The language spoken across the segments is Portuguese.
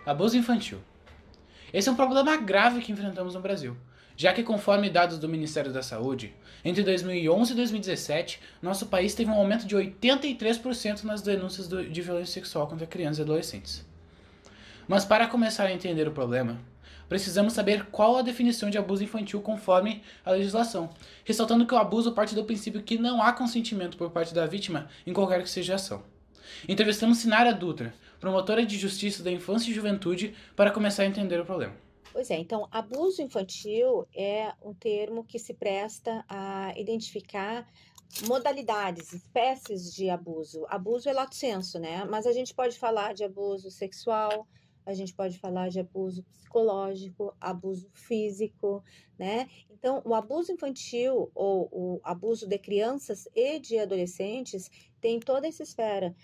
Abuso infantil. Esse é um problema grave que enfrentamos no Brasil, já que, conforme dados do Ministério da Saúde, entre 2011 e 2017, nosso país teve um aumento de 83% nas denúncias de violência sexual contra crianças e adolescentes. Mas para começar a entender o problema, precisamos saber qual a definição de abuso infantil conforme a legislação, ressaltando que o abuso parte do princípio que não há consentimento por parte da vítima em qualquer que seja a ação. Entrevistamos Sinara Dutra, promotora de Justiça da Infância e Juventude, para começar a entender o problema. Pois é, então, abuso infantil é um termo que se presta a identificar modalidades, espécies de abuso. Abuso é lato sensu, né? Mas a gente pode falar de abuso sexual, a gente pode falar de abuso psicológico, abuso físico, né? Então, o abuso infantil ou o abuso de crianças e de adolescentes tem toda essa esfera.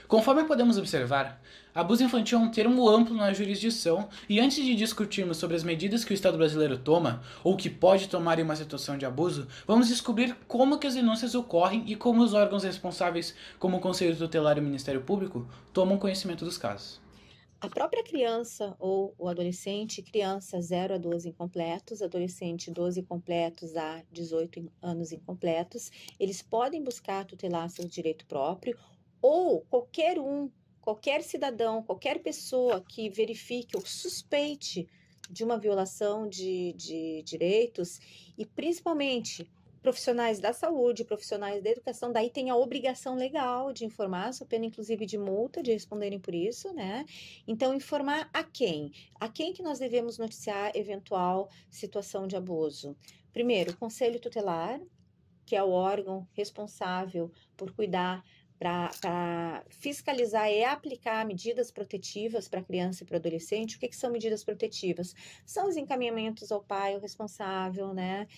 Conforme podemos observar, abuso infantil é um termo amplo na jurisdição e antes de discutirmos sobre as medidas que o Estado brasileiro toma ou que pode tomar em uma situação de abuso, vamos descobrir como que as denúncias ocorrem e como os órgãos responsáveis, como o Conselho Tutelar e o Ministério Público, tomam conhecimento dos casos. A própria criança ou o adolescente, criança 0 a 12 incompletos, adolescente 12 completos a 18 anos incompletos, eles podem buscar tutelar seu direito próprio ou qualquer cidadão, qualquer pessoa que verifique ou suspeite de uma violação de direitos e principalmente profissionais da saúde, profissionais da educação, daí tem a obrigação legal de informar, sob pena inclusive de multa, de responderem por isso, né? Então, informar a quem? A quem que nós devemos noticiar eventual situação de abuso? Primeiro, o Conselho Tutelar, que é o órgão responsável por cuidar para fiscalizar e aplicar medidas protetivas para a criança e para o adolescente. O que são medidas protetivas? São os encaminhamentos ao pai, ao responsável, né?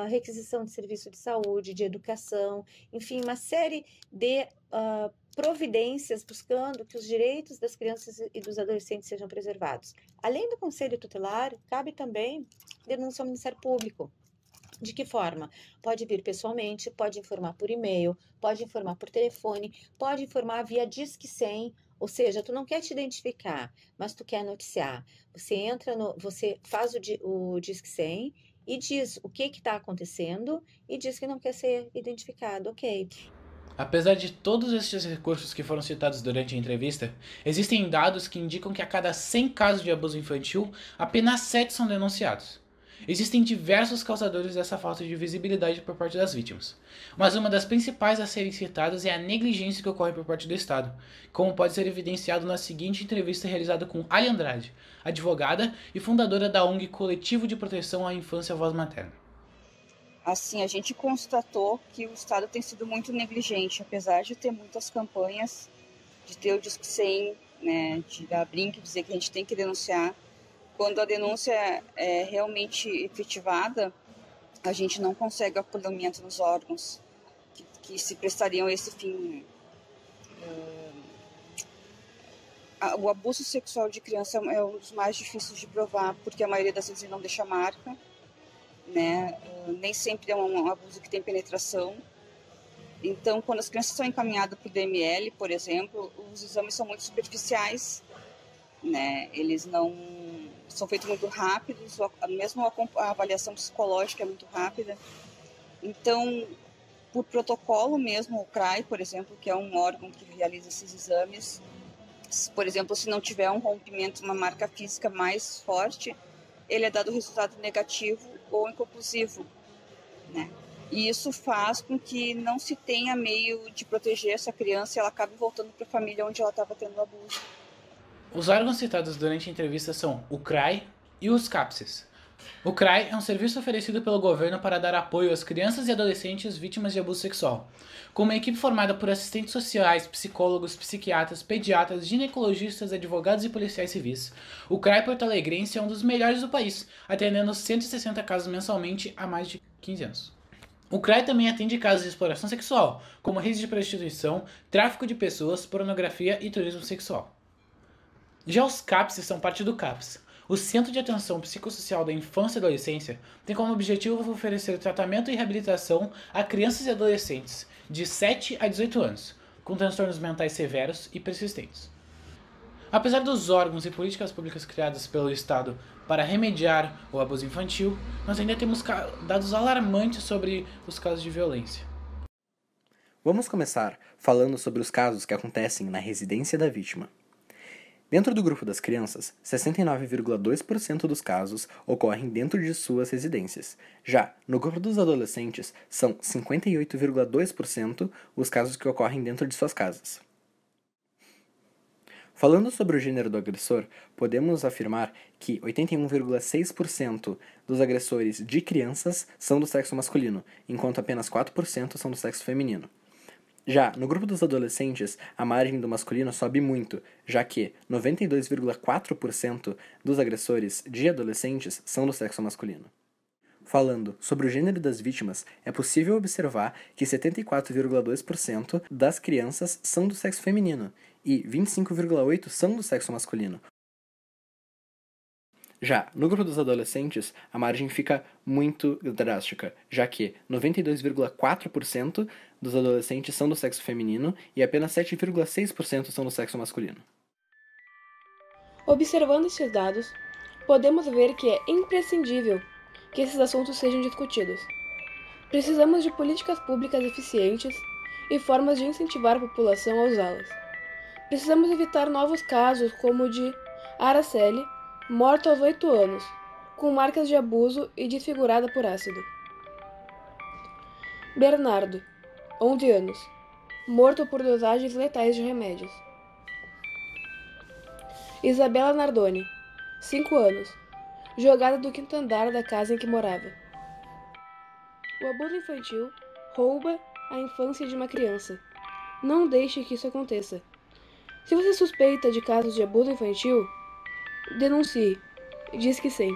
Requisição de serviço de saúde, de educação, enfim, uma série de providências buscando que os direitos das crianças e dos adolescentes sejam preservados. Além do Conselho Tutelar, cabe também denúncia ao Ministério Público. De que forma? Pode vir pessoalmente, pode informar por e-mail, pode informar por telefone, pode informar via Disque 100, ou seja, tu não quer te identificar, mas tu quer noticiar. Você faz o Disque 100 e diz o que está acontecendo e diz que não quer ser identificado, ok. Apesar de todos estes recursos que foram citados durante a entrevista, existem dados que indicam que a cada 100 casos de abuso infantil, apenas 7 são denunciados. Existem diversos causadores dessa falta de visibilidade por parte das vítimas, mas uma das principais a serem citadas é a negligência que ocorre por parte do Estado, como pode ser evidenciado na seguinte entrevista realizada com Ali Andrade, advogada e fundadora da ONG Coletivo de Proteção à Infância e à Voz Materna. Assim, a gente constatou que o Estado tem sido muito negligente, apesar de ter muitas campanhas, de ter o Disque 100, né, de dar brinco, dizer que a gente tem que denunciar. Quando a denúncia é realmente efetivada, a gente não consegue apoiamento nos órgãos que se prestariam a esse fim. O abuso sexual de criança é um dos mais difíceis de provar, porque a maioria das vezes não deixa marca, né? Nem sempre é um abuso que tem penetração. Então, quando as crianças são encaminhadas para o DML, por exemplo, os exames são muito superficiais, né? Eles não são feitos muito rápidos, mesmo a avaliação psicológica é muito rápida. Então, por protocolo mesmo, o CRAI, por exemplo, que é um órgão que realiza esses exames, por exemplo, se não tiver um rompimento, uma marca física mais forte, ele é dado resultado negativo ou inconclusivo, né? E isso faz com que não se tenha meio de proteger essa criança e ela acabe voltando para a família onde ela estava tendo abuso. Os órgãos citados durante a entrevista são o CRAI e os CAPSES. O CRAI é um serviço oferecido pelo governo para dar apoio às crianças e adolescentes vítimas de abuso sexual, com uma equipe formada por assistentes sociais, psicólogos, psiquiatras, pediatras, ginecologistas, advogados e policiais civis. O CRAI porto-alegrense é um dos melhores do país, atendendo 160 casos mensalmente há mais de 15 anos. O CRAI também atende casos de exploração sexual, como redes de prostituição, tráfico de pessoas, pornografia e turismo sexual. Já os CAPS são parte do CAPS. O Centro de Atenção Psicossocial da Infância e Adolescência tem como objetivo oferecer tratamento e reabilitação a crianças e adolescentes de 7 a 18 anos, com transtornos mentais severos e persistentes. Apesar dos órgãos e políticas públicas criadas pelo Estado para remediar o abuso infantil, nós ainda temos dados alarmantes sobre os casos de violência. Vamos começar falando sobre os casos que acontecem na residência da vítima. Dentro do grupo das crianças, 69,2% dos casos ocorrem dentro de suas residências. Já no grupo dos adolescentes, são 58,2% os casos que ocorrem dentro de suas casas. Falando sobre o gênero do agressor, podemos afirmar que 81,6% dos agressores de crianças são do sexo masculino, enquanto apenas 4% são do sexo feminino. Já no grupo dos adolescentes, a margem do masculino sobe muito, já que 92,4% dos agressores de adolescentes são do sexo masculino. Falando sobre o gênero das vítimas, é possível observar que 74,2% das crianças são do sexo feminino e 25,8% são do sexo masculino. Já no grupo dos adolescentes, a margem fica muito drástica, já que 92,4% dos adolescentes são do sexo feminino e apenas 7,6% são do sexo masculino. Observando esses dados, podemos ver que é imprescindível que esses assuntos sejam discutidos. Precisamos de políticas públicas eficientes e formas de incentivar a população a usá-las. Precisamos evitar novos casos como o de Araceli, morta aos 8 anos, com marcas de abuso e desfigurada por ácido. Bernardo, 11 anos, morto por dosagens letais de remédios. Isabela Nardoni, 5 anos, jogada do quinto andar da casa em que morava. O abuso infantil rouba a infância de uma criança. Não deixe que isso aconteça. Se você suspeita de casos de abuso infantil, denuncie. Diz que sim.